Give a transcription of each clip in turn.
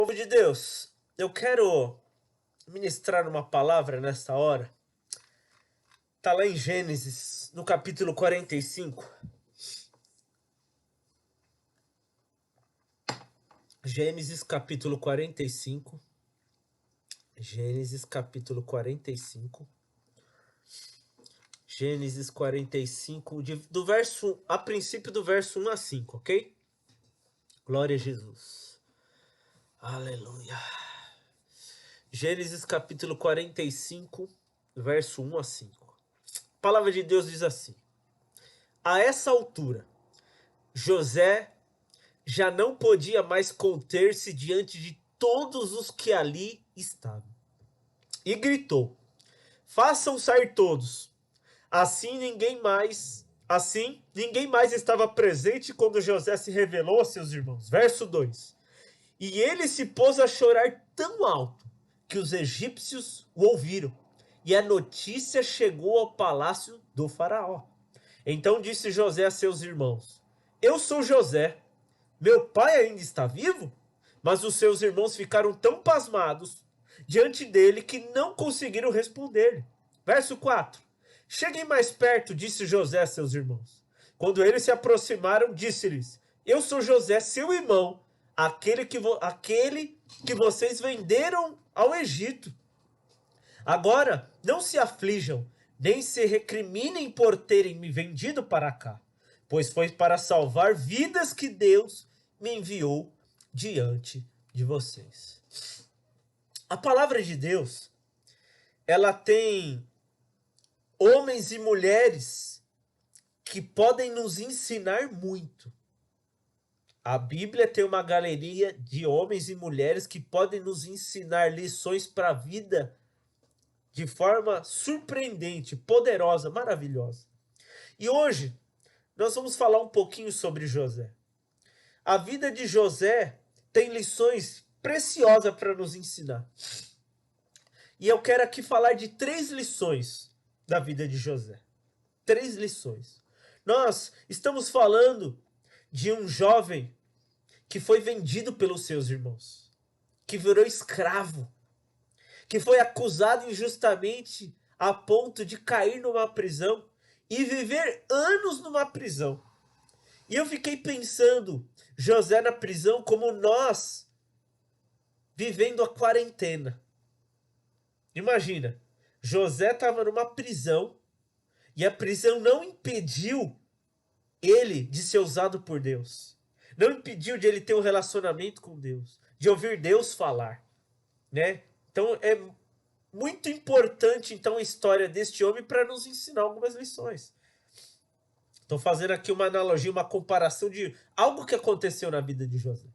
Povo de Deus, eu quero ministrar uma palavra nesta hora. Está lá em Gênesis, no capítulo 45. Gênesis capítulo 45. Gênesis capítulo 45. Gênesis 45, do verso, a princípio do verso 1 a 5, ok? Glória a Jesus. Aleluia. Gênesis capítulo 45, verso 1 a 5. A palavra de Deus diz assim: a essa altura, José já não podia mais conter-se diante de todos os que ali estavam. E gritou: façam sair todos. Assim ninguém mais estava presente quando José se revelou a seus irmãos. Verso 2. E ele se pôs a chorar tão alto que os egípcios o ouviram. E a notícia chegou ao palácio do faraó. Então disse José a seus irmãos: eu sou José. Meu pai ainda está vivo? Mas os seus irmãos ficaram tão pasmados diante dele que não conseguiram responder-lhe. Verso 4. Cheguem mais perto, disse José a seus irmãos. Quando eles se aproximaram, disse-lhes: eu sou José, seu irmão, aquele que vocês venderam ao Egito. Agora, não se aflijam, nem se recriminem por terem me vendido para cá, pois foi para salvar vidas que Deus me enviou diante de vocês. A palavra de Deus, ela tem homens e mulheres que podem nos ensinar muito. A Bíblia tem uma galeria de homens e mulheres que podem nos ensinar lições para a vida de forma surpreendente, poderosa, maravilhosa. E hoje nós vamos falar um pouquinho sobre José. A vida de José tem lições preciosas para nos ensinar. E eu quero aqui falar de 3 lições da vida de José. 3 lições. Nós estamos falando de um jovem que foi vendido pelos seus irmãos, que virou escravo, que foi acusado injustamente a ponto de cair numa prisão e viver anos numa prisão. E eu fiquei pensando, José na prisão como nós vivendo a quarentena. Imagina, José estava numa prisão e a prisão não impediu ele de ser usado por Deus. Não impediu de ele ter um relacionamento com Deus, de ouvir Deus falar, né? Então é muito importante então a história deste homem para nos ensinar algumas lições. Estou fazendo aqui uma analogia, uma comparação de algo que aconteceu na vida de José.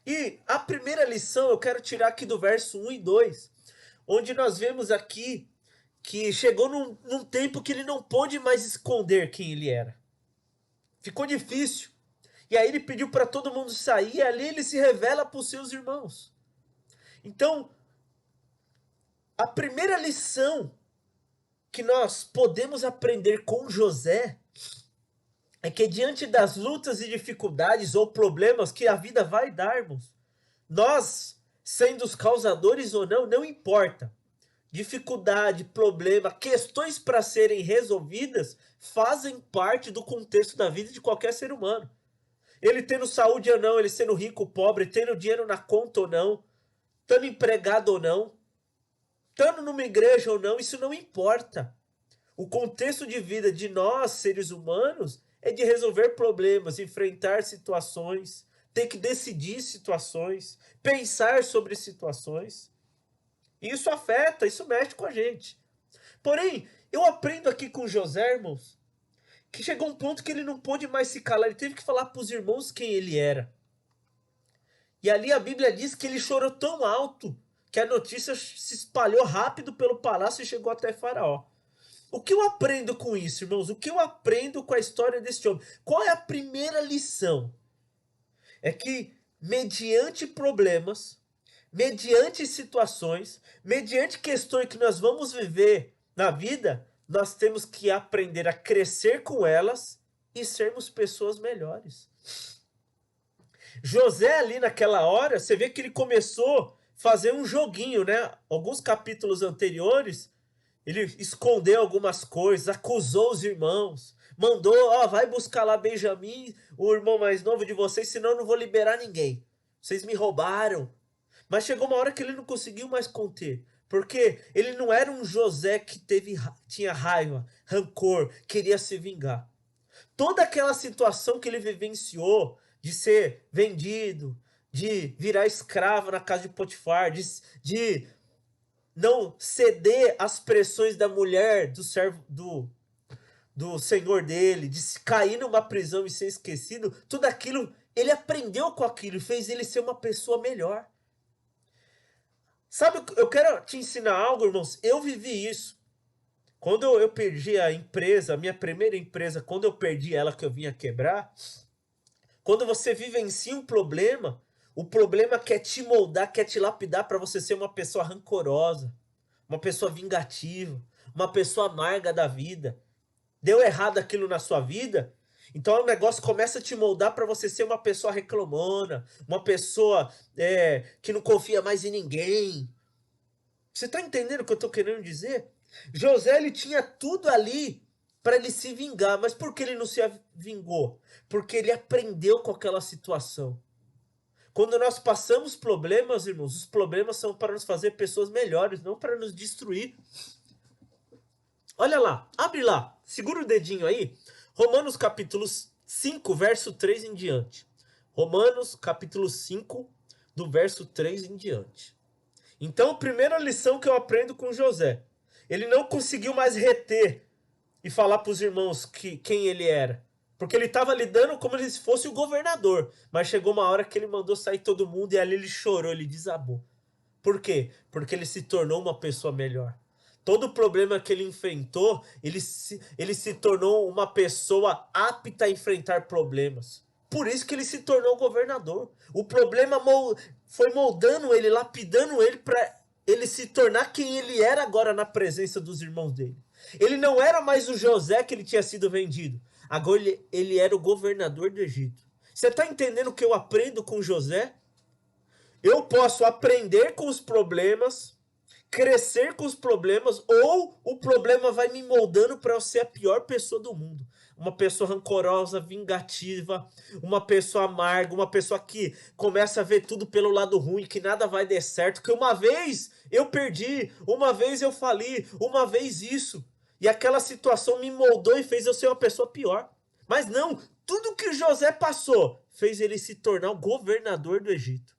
E a primeira lição eu quero tirar aqui do verso 1 e 2, onde nós vemos aqui que chegou num tempo que ele não pôde mais esconder quem ele era. Ficou difícil. E aí ele pediu para todo mundo sair e ali ele se revela para os seus irmãos. Então, a primeira lição que nós podemos aprender com José é que diante das lutas e dificuldades ou problemas que a vida vai dar-nos, nós, sendo os causadores ou não, não importa. Dificuldade, problema, questões para serem resolvidas fazem parte do contexto da vida de qualquer ser humano. Ele tendo saúde ou não, ele sendo rico ou pobre, tendo dinheiro na conta ou não, estando empregado ou não, estando numa igreja ou não, isso não importa. O contexto de vida de nós, seres humanos, é de resolver problemas, enfrentar situações, ter que decidir situações, pensar sobre situações. Isso afeta, isso mexe com a gente. Porém, eu aprendo aqui com José, irmãos, que chegou um ponto que ele não pôde mais se calar, ele teve que falar para os irmãos quem ele era. E ali a Bíblia diz que ele chorou tão alto que a notícia se espalhou rápido pelo palácio e chegou até Faraó. O que eu aprendo com isso, irmãos? O que eu aprendo com a história deste homem? Qual é a primeira lição? É que, mediante problemas, mediante situações, mediante questões que nós vamos viver na vida, nós temos que aprender a crescer com elas e sermos pessoas melhores. José ali naquela hora, você vê que ele começou a fazer um joguinho, né? Alguns capítulos anteriores, ele escondeu algumas coisas, acusou os irmãos, mandou, ó, vai buscar lá Benjamim, o irmão mais novo de vocês, senão eu não vou liberar ninguém. Vocês me roubaram. Mas chegou uma hora que ele não conseguiu mais conter. Porque ele não era um José que tinha raiva, rancor, queria se vingar. Toda aquela situação que ele vivenciou de ser vendido, de virar escravo na casa de Potifar, de não ceder às pressões da mulher, do servo do senhor dele, de cair numa prisão e ser esquecido, tudo aquilo, ele aprendeu com aquilo e fez ele ser uma pessoa melhor. Sabe, eu quero te ensinar algo, irmãos. Eu vivi isso. Quando eu perdi a empresa, a minha primeira empresa, quando eu perdi ela que eu vinha quebrar, quando você vivencia um problema, o problema quer te moldar, quer te lapidar para você ser uma pessoa rancorosa, uma pessoa vingativa, uma pessoa amarga da vida. Deu errado aquilo na sua vida, então o negócio começa a te moldar para você ser uma pessoa reclamona, uma pessoa que não confia mais em ninguém. Você está entendendo o que eu estou querendo dizer? José, ele tinha tudo ali para ele se vingar, mas por que ele não se vingou? Porque ele aprendeu com aquela situação. Quando nós passamos problemas, irmãos, os problemas são para nos fazer pessoas melhores, não para nos destruir. Olha lá, abre lá, segura o dedinho aí, Romanos capítulo 5, verso 3 em diante. Romanos capítulo 5, do verso 3 em diante. Então, a primeira lição que eu aprendo com José, ele não conseguiu mais reter e falar para os irmãos quem ele era. Porque ele estava lidando como se fosse o governador. Mas chegou uma hora que ele mandou sair todo mundo e ali ele chorou, ele desabou. Por quê? Porque ele se tornou uma pessoa melhor. Todo problema que ele enfrentou, ele se tornou uma pessoa apta a enfrentar problemas. Por isso que ele se tornou governador. O problema foi moldando ele, lapidando ele para ele se tornar quem ele era agora na presença dos irmãos dele. Ele não era mais o José que ele tinha sido vendido. Agora ele era o governador do Egito. Você está entendendo o que eu aprendo com José? Eu posso aprender com os problemas, crescer com os problemas, ou o problema vai me moldando para eu ser a pior pessoa do mundo. Uma pessoa rancorosa, vingativa, uma pessoa amarga, uma pessoa que começa a ver tudo pelo lado ruim, que nada vai dar certo, que uma vez eu perdi, uma vez eu fali, uma vez isso. E aquela situação me moldou e fez eu ser uma pessoa pior. Mas não, tudo que José passou fez ele se tornar o governador do Egito.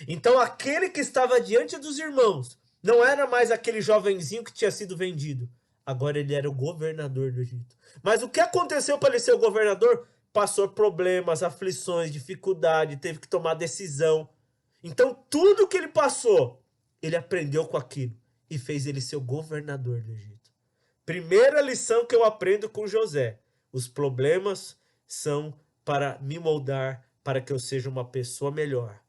Então aquele que estava diante dos irmãos não era mais aquele jovenzinho que tinha sido vendido. Agora ele era o governador do Egito. Mas o que aconteceu para ele ser o governador? Passou problemas, aflições, dificuldade, teve que tomar decisão. Então tudo que ele passou, ele aprendeu com aquilo e fez ele ser o governador do Egito. Primeira lição que eu aprendo com José: os problemas são para me moldar, para que eu seja uma pessoa melhor.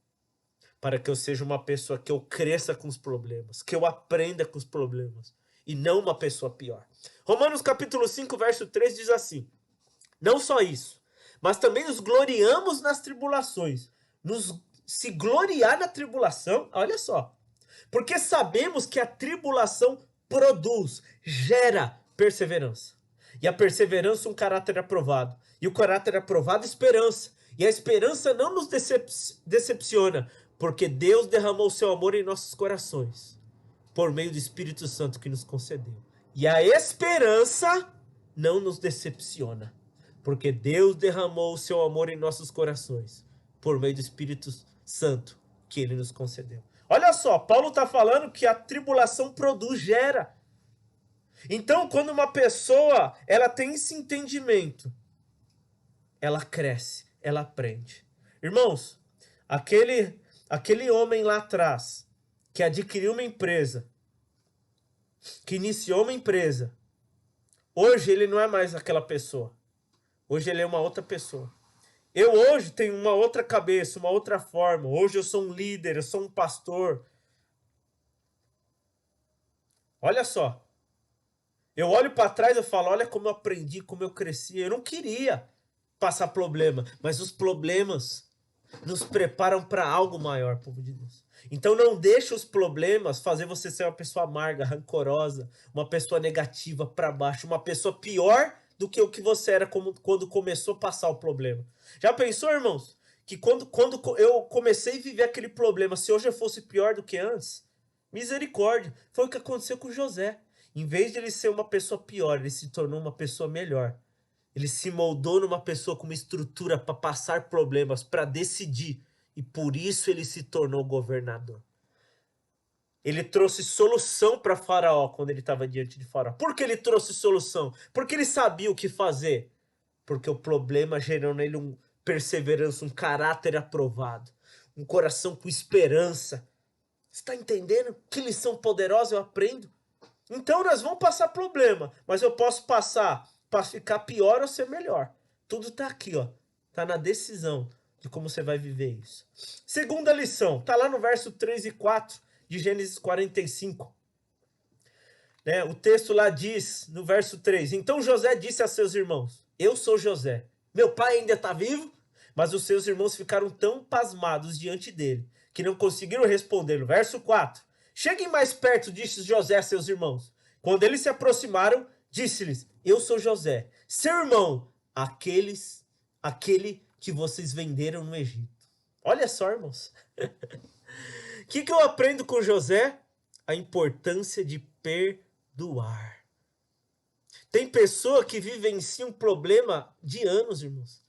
Para que eu seja uma pessoa que eu cresça com os problemas, que eu aprenda com os problemas, e não uma pessoa pior. Romanos capítulo 5, verso 3 diz assim: não só isso, mas também nos gloriamos nas tribulações. Se gloriar na tribulação, olha só, porque sabemos que a tribulação produz, gera perseverança. E a perseverança um caráter aprovado. E o caráter aprovado, esperança. E a esperança não nos decepciona, porque Deus derramou o seu amor em nossos corações, por meio do Espírito Santo que nos concedeu. E a esperança não nos decepciona, porque Deus derramou o seu amor em nossos corações, por meio do Espírito Santo que ele nos concedeu. Olha só, Paulo está falando que a tribulação produz, gera. Então, quando uma pessoa ela tem esse entendimento, ela cresce, ela aprende. Irmãos, aquele homem lá atrás, que adquiriu uma empresa, que iniciou uma empresa, hoje ele não é mais aquela pessoa. Hoje ele é uma outra pessoa. Eu hoje tenho uma outra cabeça, uma outra forma. Hoje eu sou um líder, eu sou um pastor. Olha só. Eu olho para trás e falo, olha como eu aprendi, como eu cresci. Eu não queria passar problema, mas os problemas nos preparam para algo maior, povo de Deus. Então não deixe os problemas fazer você ser uma pessoa amarga, rancorosa, uma pessoa negativa para baixo, uma pessoa pior do que o que você era quando começou a passar o problema. Já pensou, irmãos? Que quando eu comecei a viver aquele problema, se hoje eu fosse pior do que antes, misericórdia. Foi o que aconteceu com José. Em vez de ele ser uma pessoa pior, ele se tornou uma pessoa melhor. Ele se moldou numa pessoa com uma estrutura para passar problemas, para decidir. E por isso ele se tornou governador. Ele trouxe solução para Faraó quando ele estava diante de Faraó. Por que ele trouxe solução? Porque ele sabia o que fazer. Porque o problema gerou nele um perseverança, um caráter aprovado, um coração com esperança. Você está entendendo? Que lição poderosa eu aprendo. Então nós vamos passar problema, mas eu posso passar para ficar pior ou ser melhor. Tudo está aqui, ó. Está na decisão de como você vai viver isso. Segunda lição, está lá no verso 3 e 4 de Gênesis 45. Né? O texto lá diz, no verso 3, então José disse a seus irmãos, eu sou José, meu pai ainda está vivo? Mas os seus irmãos ficaram tão pasmados diante dele, que não conseguiram responder. Verso 4, cheguem mais perto, disse José a seus irmãos. Quando eles se aproximaram, disse-lhes, eu sou José, seu irmão, aquele que vocês venderam no Egito. Olha só, irmãos. O que eu aprendo com José? A importância de perdoar. Tem pessoa que vivencia um problema de anos, irmãos.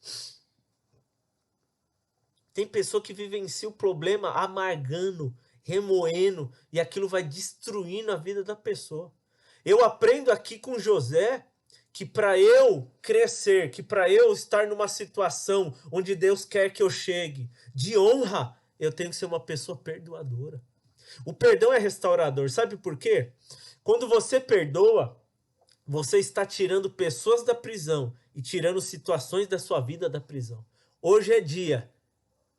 Tem pessoa que vivencia o problema amargando, remoendo, e aquilo vai destruindo a vida da pessoa. Eu aprendo aqui com José que para eu crescer, que para eu estar numa situação onde Deus quer que eu chegue, de honra, eu tenho que ser uma pessoa perdoadora. O perdão é restaurador. Sabe por quê? Quando você perdoa, você está tirando pessoas da prisão e tirando situações da sua vida da prisão. Hoje é dia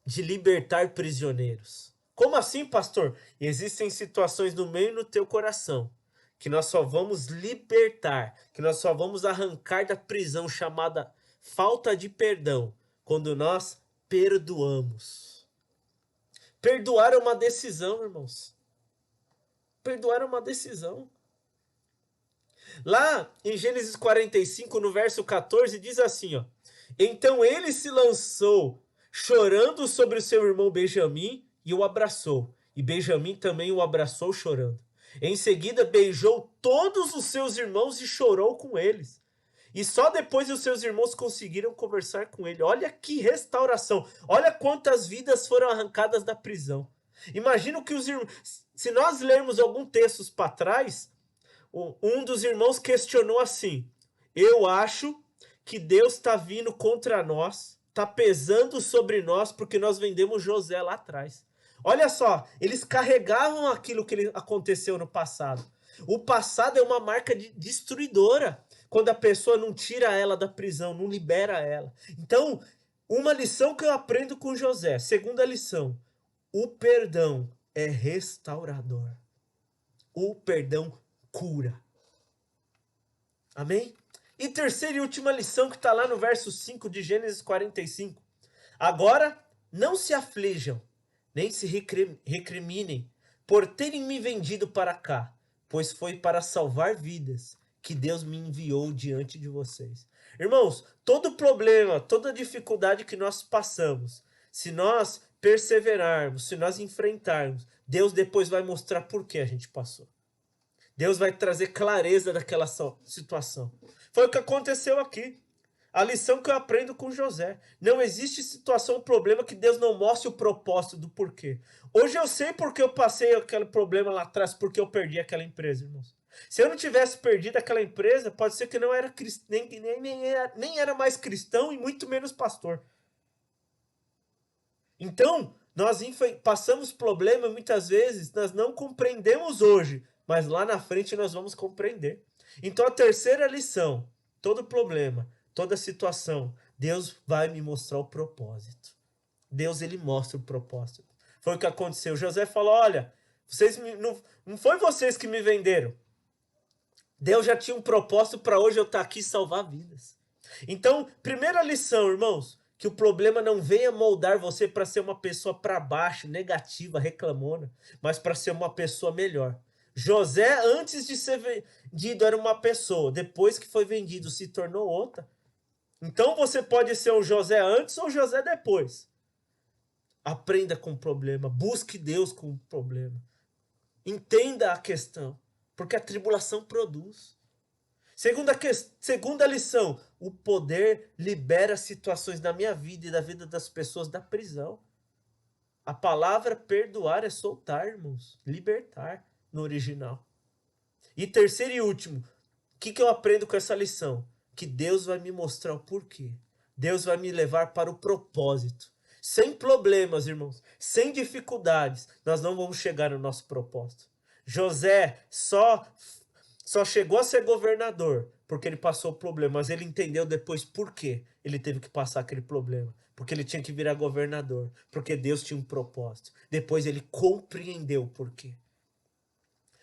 de libertar prisioneiros. Como assim, pastor? Existem situações no meio do teu coração que nós só vamos libertar, que nós só vamos arrancar da prisão chamada falta de perdão, quando nós perdoamos. Perdoar é uma decisão, irmãos. Perdoar é uma decisão. Lá em Gênesis 45, no verso 14, diz assim, ó. Então ele se lançou chorando sobre o seu irmão Benjamim e o abraçou. E Benjamim também o abraçou chorando. Em seguida beijou todos os seus irmãos e chorou com eles. E só depois os seus irmãos conseguiram conversar com ele. Olha que restauração. Olha quantas vidas foram arrancadas da prisão. Imagina que os irmãos... Se nós lermos alguns textos para trás, um dos irmãos questionou assim, eu acho que Deus está vindo contra nós, está pesando sobre nós porque nós vendemos José lá atrás. Olha só, eles carregavam aquilo que aconteceu no passado. O passado é uma marca destruidora, quando a pessoa não tira ela da prisão, não libera ela. Então, uma lição que eu aprendo com José, segunda lição, o perdão é restaurador. O perdão cura. Amém? E terceira e última lição que está lá no verso 5 de Gênesis 45. Agora, não se aflijam, nem se recriminem por terem me vendido para cá, pois foi para salvar vidas que Deus me enviou diante de vocês. Irmãos, todo problema, toda dificuldade que nós passamos, se nós perseverarmos, se nós enfrentarmos, Deus depois vai mostrar por que a gente passou. Deus vai trazer clareza daquela situação. Foi o que aconteceu aqui. A lição que eu aprendo com José. Não existe situação ou problema que Deus não mostre o propósito do porquê. Hoje eu sei porque eu passei aquele problema lá atrás, porque eu perdi aquela empresa, irmãos. Se eu não tivesse perdido aquela empresa, pode ser que não era nem era mais cristão e muito menos pastor. Então, nós passamos problema muitas vezes, nós não compreendemos hoje, mas lá na frente nós vamos compreender. Então a terceira lição, todo problema, toda situação, Deus vai me mostrar o propósito. Deus, ele mostra o propósito. Foi o que aconteceu. José falou, olha, não foi vocês que me venderam. Deus já tinha um propósito para hoje eu estar aqui e salvar vidas. Então, primeira lição, irmãos, Que o problema não venha moldar você para ser uma pessoa para baixo, negativa, reclamona, mas para ser uma pessoa melhor. José, antes de ser vendido, era uma pessoa. Depois que foi vendido, se tornou outra. Então você pode ser o José antes ou o José depois. Aprenda com o problema. Busque Deus com o problema. Entenda a questão. Porque a tribulação produz. Segunda lição. O poder libera situações da minha vida e da vida das pessoas da prisão. A palavra perdoar é soltar, irmãos. Libertar no original. E terceiro e último. O que eu aprendo com essa lição? Que Deus vai me mostrar o porquê. Deus vai me levar para o propósito. Sem problemas, irmãos. Sem dificuldades. Nós não vamos chegar no nosso propósito. José só chegou a ser governador porque ele passou o problema. Mas ele entendeu depois por quê ele teve que passar aquele problema. Porque ele tinha que virar governador. Porque Deus tinha um propósito. Depois ele compreendeu o porquê.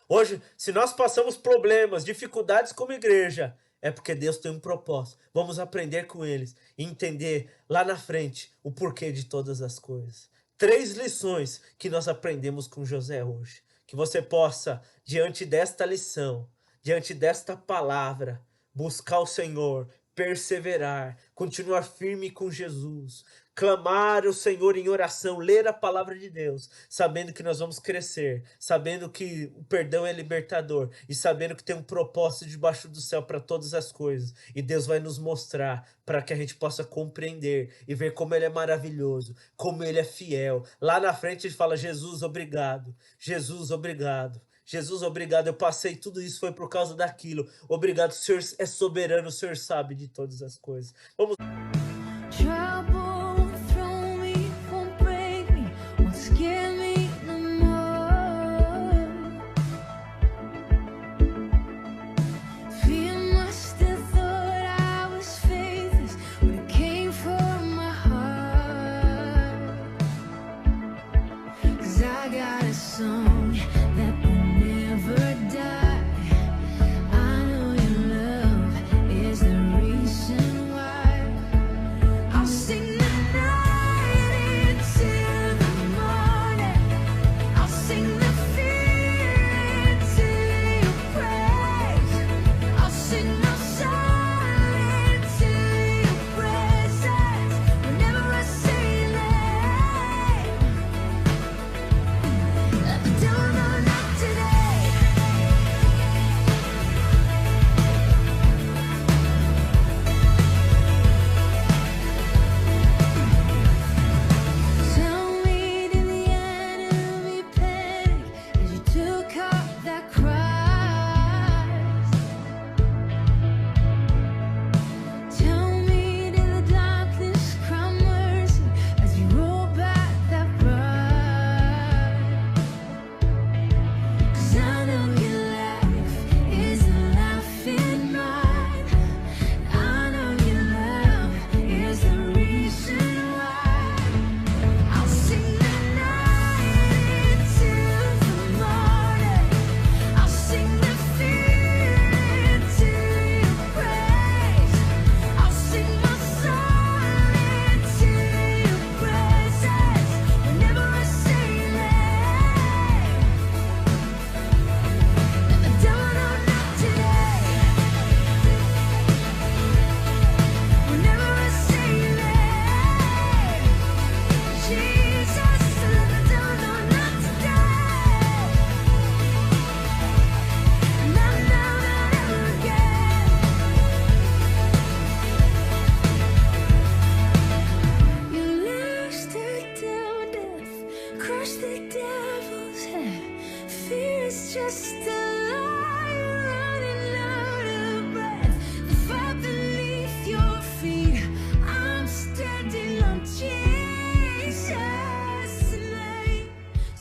Hoje, se nós passamos problemas, dificuldades como igreja, é porque Deus tem um propósito. Vamos aprender com eles e entender lá na frente o porquê de todas as coisas. 3 lições que nós aprendemos com José hoje. Que você possa, diante desta lição, diante desta palavra, buscar o Senhor, perseverar, continuar firme com Jesus, clamar o Senhor em oração, ler a palavra de Deus, sabendo que nós vamos crescer, sabendo que o perdão é libertador e sabendo que tem um propósito debaixo do céu para todas as coisas. E Deus vai nos mostrar para que a gente possa compreender e ver como Ele é maravilhoso, como Ele é fiel. Lá na frente Ele fala: Jesus, obrigado. Jesus, obrigado. Jesus, obrigado, eu passei tudo isso, foi por causa daquilo. Obrigado, o Senhor é soberano, o Senhor sabe de todas as coisas. Vamos.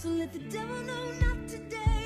So let the devil know not today.